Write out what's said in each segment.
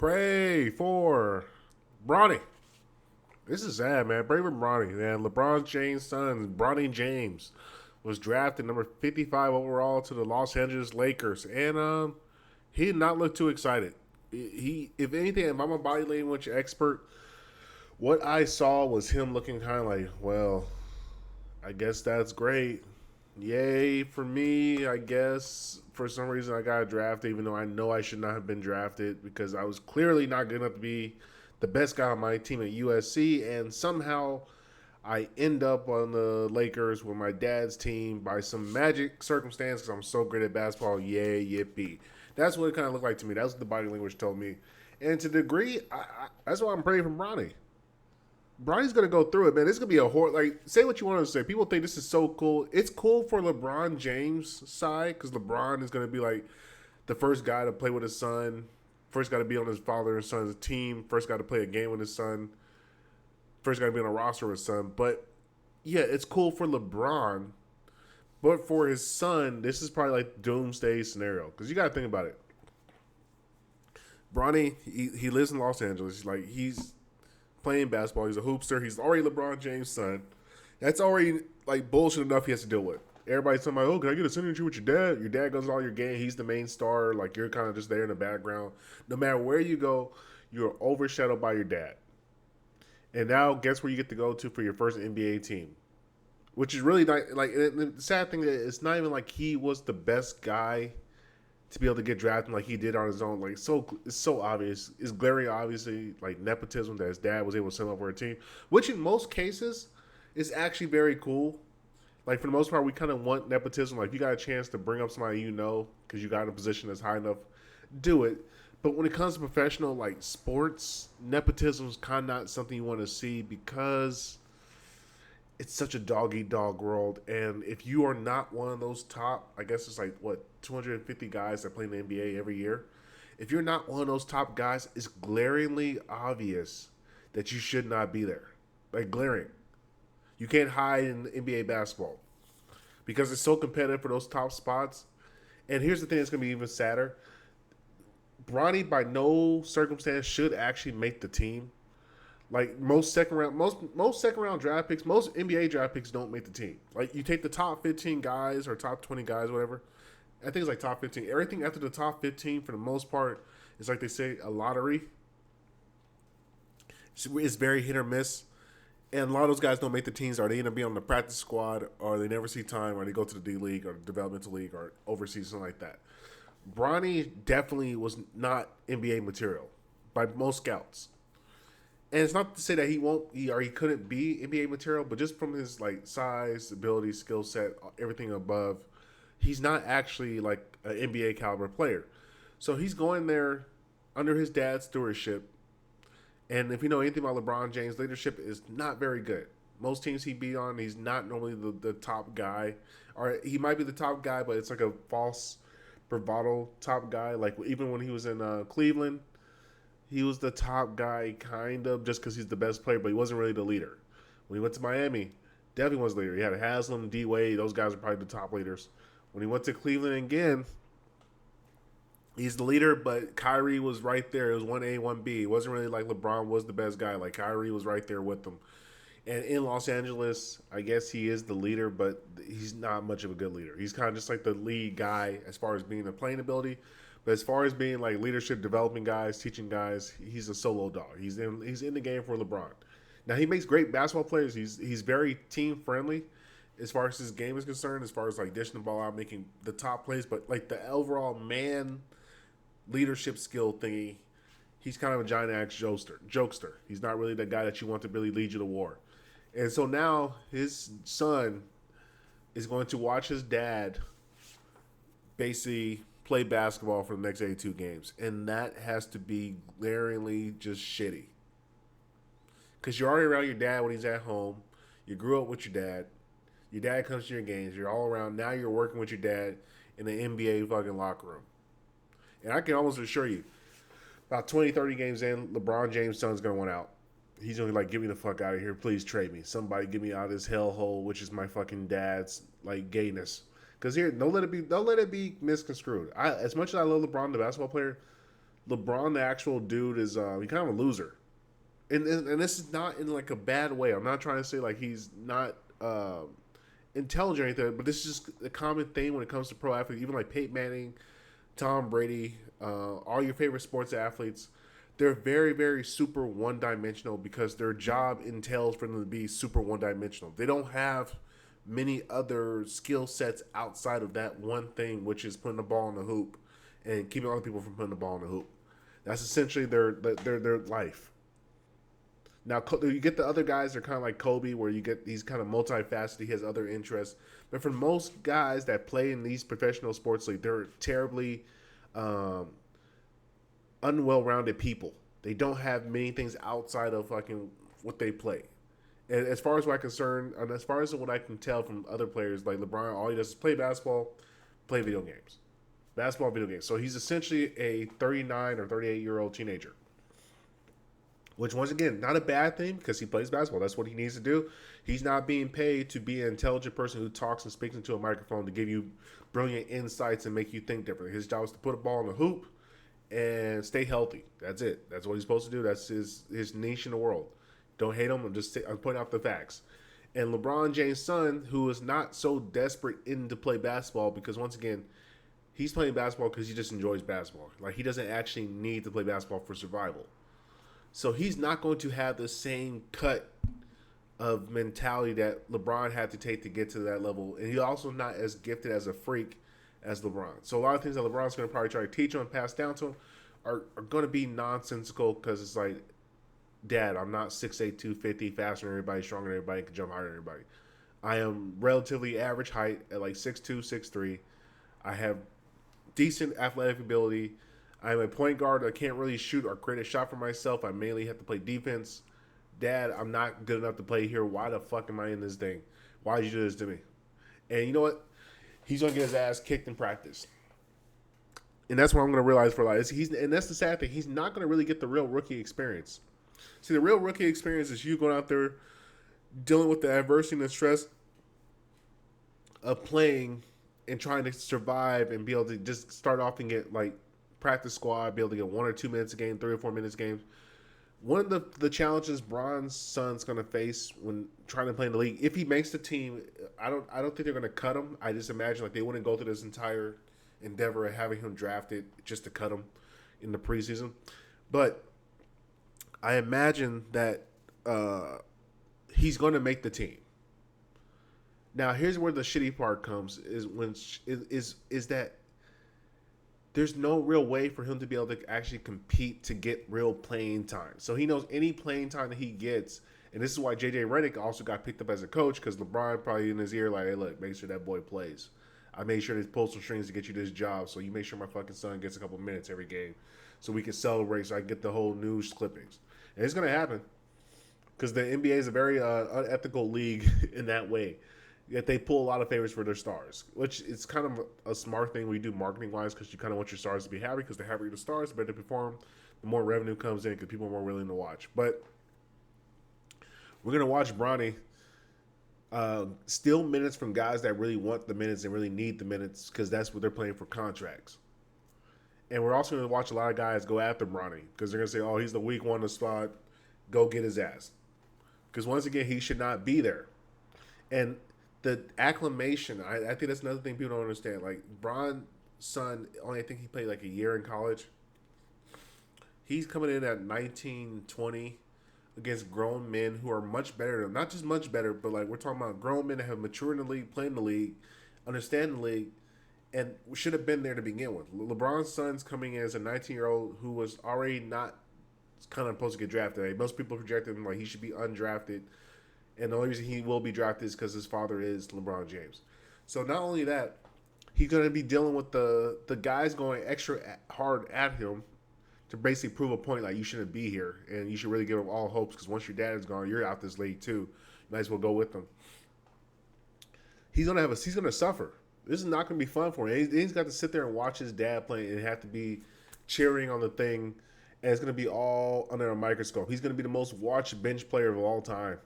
Pray for Bronny. This is sad, man. Pray for Bronny, man. LeBron James' son, Bronny James, was drafted number 55 overall to the Los Angeles Lakers, and he did not look too excited. If anything, if I'm a body language expert, what I saw was him looking kind of like, well, I guess that's great. Yay for me, I guess. For some reason, I got drafted, even though I know I should not have been drafted because I was clearly not good enough to be the best guy on my team at USC. And somehow I end up on the Lakers with my dad's team by some magic circumstance because I'm so great at basketball. Yay, yippee. That's what it kind of looked like to me. That's what the body language told me. And to the degree, that's why I'm praying for Bronny. Bronny's gonna go through it, man. This is gonna be a like. Say what you want to say. People think this is so cool. It's cool for LeBron James' side because LeBron is gonna be like the first guy to play with his son, first guy to be on his father and son's team, first guy to play a game with his son, first guy to be on a roster with his son. But yeah, it's cool for LeBron, but for his son, this is probably like doomsday scenario because you gotta think about it. Bronny, he lives in Los Angeles. Like he's playing basketball. He's a hoopster. He's already LeBron James' son. That's already like bullshit enough he has to deal with. Everybody's talking about, oh, can I get a signature with your dad? Your dad goes to all your game. He's the main star. Like you're kind of just there in the background. No matter where you go, you're overshadowed by your dad. And now, guess where you get to go to for your first NBA team? Which is really not like the sad thing is it's not even like he was the best guy to be able to get drafted like he did on his own. Like it's so obvious. It's glaring obviously like nepotism that his dad was able to send up for a team, which in most cases is actually very cool. Like for the most part, we kind of want nepotism. Like if you got a chance to bring up somebody you know because you got in a position that's high enough, do it. But when it comes to professional like sports, nepotism is kind of not something you want to see because it's such a dog eat dog world. And if you are not one of those top, I guess it's like what 250 guys that play in the NBA every year. If you're not one of those top guys, it's glaringly obvious that you should not be there. Like glaring. You can't hide in NBA basketball because it's so competitive for those top spots. And here's the thing that's going to be even sadder. Bronny, by no circumstance, should actually make the team. Like most second round draft picks, most NBA draft picks don't make the team. Like you take the top 15 guys or top 20 guys, whatever. I think it's like top 15. Everything after the top 15, for the most part, is like they say a lottery. It's very hit or miss. And a lot of those guys don't make the teams, or they end up being on the practice squad, or they never see time, or they go to the D League or developmental league or overseas, something like that. Bronny definitely was not NBA material by most scouts. And it's not to say that he couldn't be NBA material, but just from his like size, ability, skill set, everything above, he's not actually like an NBA caliber player. So he's going there under his dad's stewardship. And if you know anything about LeBron James, leadership is not very good. Most teams he beat on, he's not normally the top guy. Or he might be the top guy, but it's like a false bravado top guy. Like even when he was in Cleveland, he was the top guy kind of just because he's the best player, but he wasn't really the leader. When he went to Miami, definitely was the leader. He had Haslam, D Wade, those guys are probably the top leaders. When he went to Cleveland again, he's the leader, but Kyrie was right there. It was 1A, 1B. It wasn't really like LeBron was the best guy. Like Kyrie was right there with them. And in Los Angeles, I guess he is the leader, but he's not much of a good leader. He's kind of just like the lead guy as far as being the playing ability. But as far as being like leadership, developing guys, teaching guys, he's a solo dog. He's in the game for LeBron. Now he makes great basketball players. He's very team friendly as far as his game is concerned, as far as like dishing the ball out, making the top plays. But like the overall man leadership skill thingy, he's kind of a giant axe jokester. He's not really the guy that you want to really lead you to war. And so now his son is going to watch his dad basically play basketball for the next 82 games. And that has to be glaringly just shitty. Because you're already around your dad when he's at home. You grew up with your dad. Your dad comes to your games. You're all around. Now you're working with your dad in the NBA fucking locker room. And I can almost assure you, about 20, 30 games in, LeBron James' son's going to want out. He's going to be like, get me the fuck out of here. Please trade me. Somebody get me out of this hellhole, which is my fucking dad's like gayness. Because here, don't let it be misconstrued. As much as I love LeBron, the basketball player, LeBron, the actual dude, is he kind of a loser, and this is not in like a bad way. I'm not trying to say like he's not intelligent or anything, but this is just a common thing when it comes to pro athletes. Even like Peyton Manning, Tom Brady, all your favorite sports athletes, they're very, very super one dimensional because their job entails for them to be super one dimensional. They don't have many other skill sets outside of that one thing, which is putting the ball in the hoop and keeping other people from putting the ball in the hoop. That's essentially their life. Now you get the other guys. They're kind of like Kobe, where you get these kind of multifaceted. He has other interests, but for most guys that play in these professional sports leagues, they're terribly unwell-rounded people. They don't have many things outside of fucking what they play. And as far as what I'm concerned, and as far as what I can tell from other players, like LeBron, all he does is play basketball, play video games. Basketball, video games. So he's essentially a 39 or 38-year-old teenager. Which, once again, not a bad thing because he plays basketball. That's what he needs to do. He's not being paid to be an intelligent person who talks and speaks into a microphone to give you brilliant insights and make you think differently. His job is to put a ball in the hoop and stay healthy. That's it. That's what he's supposed to do. That's his niche in the world. Don't hate him. I'm pointing out the facts. And LeBron James' son, who is not so desperate in to play basketball because, once again, he's playing basketball because he just enjoys basketball. Like, he doesn't actually need to play basketball for survival. So he's not going to have the same cut of mentality that LeBron had to take to get to that level. And he's also not as gifted as a freak as LeBron. So a lot of things that LeBron's going to probably try to teach him and pass down to him are going to be nonsensical because it's like, Dad, I'm not 6'8", 250, faster than everybody, stronger than everybody, can jump higher than everybody. I am relatively average height at like 6'2", 6'3". I have decent athletic ability. I'm a point guard. I can't really shoot or create a shot for myself. I mainly have to play defense. Dad, I'm not good enough to play here. Why the fuck am I in this thing? Why did you do this to me? And you know what? He's going to get his ass kicked in practice. And that's what I'm going to realize for life. And that's the sad thing. He's not going to really get the real rookie experience. See, the real rookie experience is you going out there dealing with the adversity and the stress of playing and trying to survive and be able to just start off and get like practice squad, be able to get 1 or 2 minutes a game, 3 or 4 minutes games. One of the challenges Bron's son's going to face when trying to play in the league, if he makes the team, I don't think they're going to cut him. I just imagine like they wouldn't go through this entire endeavor of having him drafted just to cut him in the preseason. But I imagine that he's going to make the team. Now, here's where the shitty part comes: is that there's no real way for him to be able to actually compete to get real playing time. So he knows any playing time that he gets, and this is why J.J. Redick also got picked up as a coach, because LeBron probably in his ear like, hey, look, make sure that boy plays. I made sure to pull some strings to get you this job, so you make sure my fucking son gets a couple minutes every game so we can celebrate, so I can get the whole news clippings. And it's going to happen because the NBA is a very unethical league in that way. Yet they pull a lot of favors for their stars, which is kind of a smart thing we do marketing-wise because you kind of want your stars to be happy because the happier the stars, the better they perform, the more revenue comes in because people are more willing to watch. But we're going to watch Bronny steal minutes from guys that really want the minutes and really need the minutes because that's what they're playing for contracts. And we're also going to watch a lot of guys go after Bronny because they're going to say, oh, he's the weak one in the spot. Go get his ass. Because once again, he should not be there. And the acclimation, I think that's another thing people don't understand. Like, Bron's son, I think he played like a year in college. He's coming in at 19, 20 against grown men who are much better than him. Not just much better, but like we're talking about grown men that have matured in the league, played in the league, understand the league, and should have been there to begin with. LeBron's son's coming in as a 19-year-old who was already not kind of supposed to get drafted. Most people projected him like he should be undrafted. And the only reason he will be drafted is because his father is LeBron James. So not only that, he's going to be dealing with the guys going extra hard at him to basically prove a point like you shouldn't be here. And you should really give him all hopes because once your dad is gone, you're out this league too. You might as well go with them. He's going to suffer. This is not going to be fun for him. He's got to sit there and watch his dad play and have to be cheering on the thing. And it's going to be all under a microscope. He's going to be the most watched bench player of all time.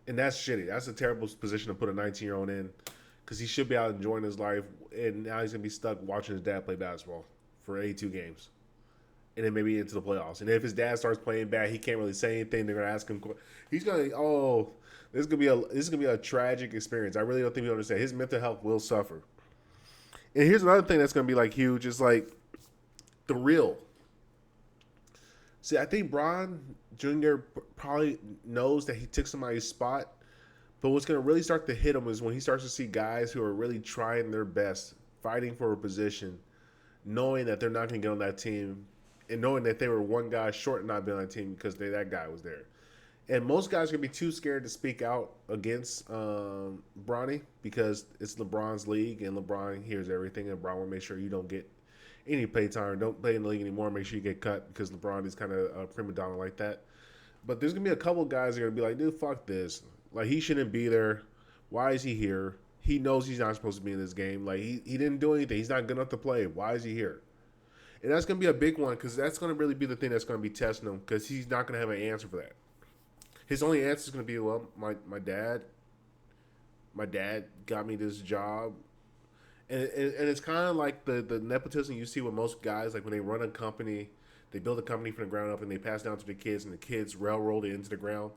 And that's shitty. That's a terrible position to put a 19-year-old in because he should be out enjoying his life, and now he's going to be stuck watching his dad play basketball for 82 games. And then maybe into the playoffs. And if his dad starts playing bad, he can't really say anything. They're gonna ask him. He's gonna this is gonna be a tragic experience. I really don't think we understand. His mental health will suffer. And here's another thing that's gonna be like huge. Is like the real. See, I think Bron Jr. probably knows that he took somebody's spot. But what's gonna really start to hit him is when he starts to see guys who are really trying their best, fighting for a position, knowing that they're not gonna get on that team. And knowing that they were one guy short of not being on the team because that guy was there. And most guys are going to be too scared to speak out against Bronny because it's LeBron's league and LeBron hears everything. And LeBron will make sure you don't get any play time. Don't play in the league anymore. Make sure you get cut because LeBron is kind of a prima donna like that. But there's going to be a couple of guys that are going to be like, dude, fuck this. Like, he shouldn't be there. Why is he here? He knows he's not supposed to be in this game. Like, he didn't do anything. He's not good enough to play. Why is he here? And that's going to be a big one because that's going to really be the thing that's going to be testing him because he's not going to have an answer for that. His only answer is going to be, well, my dad got me this job. And it's kind of like the nepotism you see with most guys, like when they run a company, they build a company from the ground up and they pass down to the kids and the kids railroad it into the ground.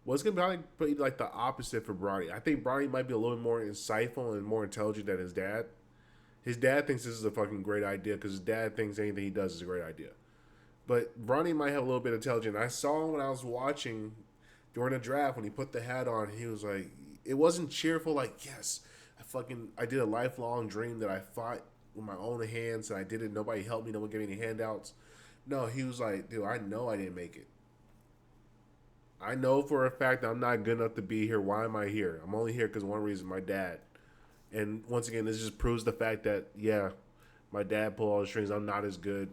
Well, it's going to be like the opposite for Bronny. I think Bronny might be a little more insightful and more intelligent than his dad. His dad thinks this is a fucking great idea because his dad thinks anything he does is a great idea. But Bronny might have a little bit of intelligence. I saw him when I was watching during the draft when he put the hat on. He was like, it wasn't cheerful like, yes, I did a lifelong dream that I fought with my own hands and I did it. Nobody helped me. No one gave me any handouts. No, he was like, dude, I know I didn't make it. I know for a fact that I'm not good enough to be here. Why am I here? I'm only here because of one reason, my dad. And once again, this just proves the fact that, yeah, my dad pulled all the strings. I'm not as good.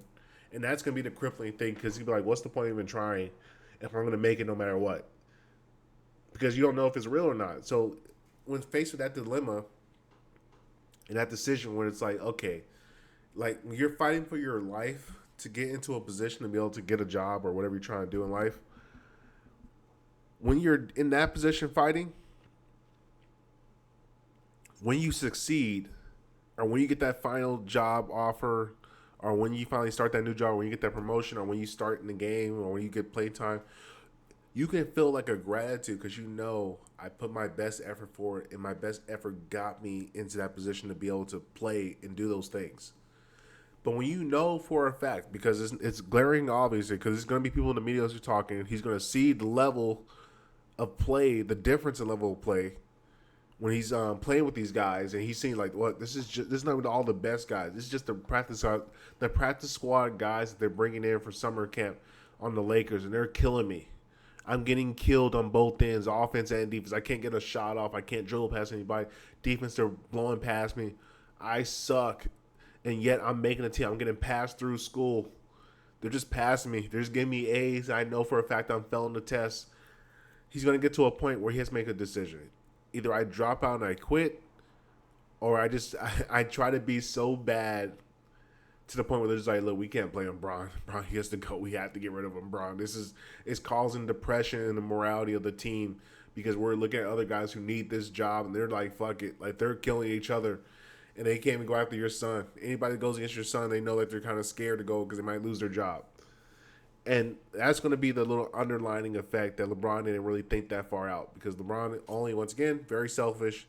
And that's going to be the crippling thing because he'd be like, what's the point of even trying if I'm going to make it no matter what? Because you don't know if it's real or not. So when faced with that dilemma and that decision where it's like, okay, like when you're fighting for your life to get into a position to be able to get a job or whatever you're trying to do in life, when you're in that position fighting, when you succeed, or when you get that final job offer, or when you finally start that new job, or when you get that promotion, or when you start in the game, or when you get playtime, you can feel like a gratitude because you know I put my best effort for it, and my best effort got me into that position to be able to play and do those things. But when you know for a fact, because it's glaring obvious, because there's going to be people in the media who are talking, he's going to see the level of play, the difference in level of play, when he's playing with these guys, and he's seeing like, what, this is not all the best guys. This is just the practice squad guys that they're bringing in for summer camp on the Lakers, and they're killing me. I'm getting killed on both ends, offense and defense. I can't get a shot off. I can't dribble past anybody. Defense, they're blowing past me. I suck, and yet I'm making a team. I'm getting passed through school. They're just passing me. They're just giving me A's. I know for a fact I'm failing the test. He's going to get to a point where he has to make a decision. Either I drop out and I quit, or I try to be so bad to the point where they're just like, look, we can't play him, Bron. Bron, he has to go. We have to get rid of him, Bron. It's causing depression in the morality of the team because we're looking at other guys who need this job, and they're like, fuck it. Like, they're killing each other, and they can't even go after your son. Anybody that goes against your son, they know that they're kind of scared to go because they might lose their job. And that's going to be the little underlining effect that LeBron didn't really think that far out because LeBron only, once again, very selfish,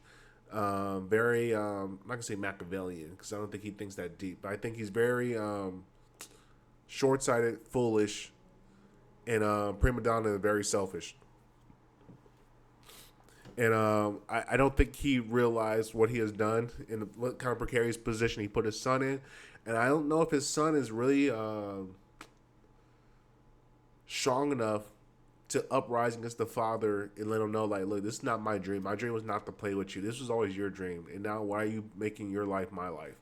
very, I'm not going to say Machiavellian because I don't think he thinks that deep, but I think he's very short-sighted, foolish, and prima donna and very selfish. And I don't think he realized what he has done and what kind of precarious position he put his son in. And I don't know if his son is really strong enough to uprise against the father and let him know, like, look, this is not my dream. My dream was not to play with you. This was always your dream. And now why are you making your life my life?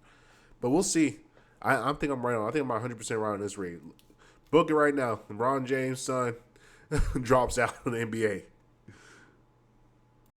But we'll see. I think I'm right on. I think I'm 100% right on this read. Book it right now. Bronny James' son drops out of the NBA.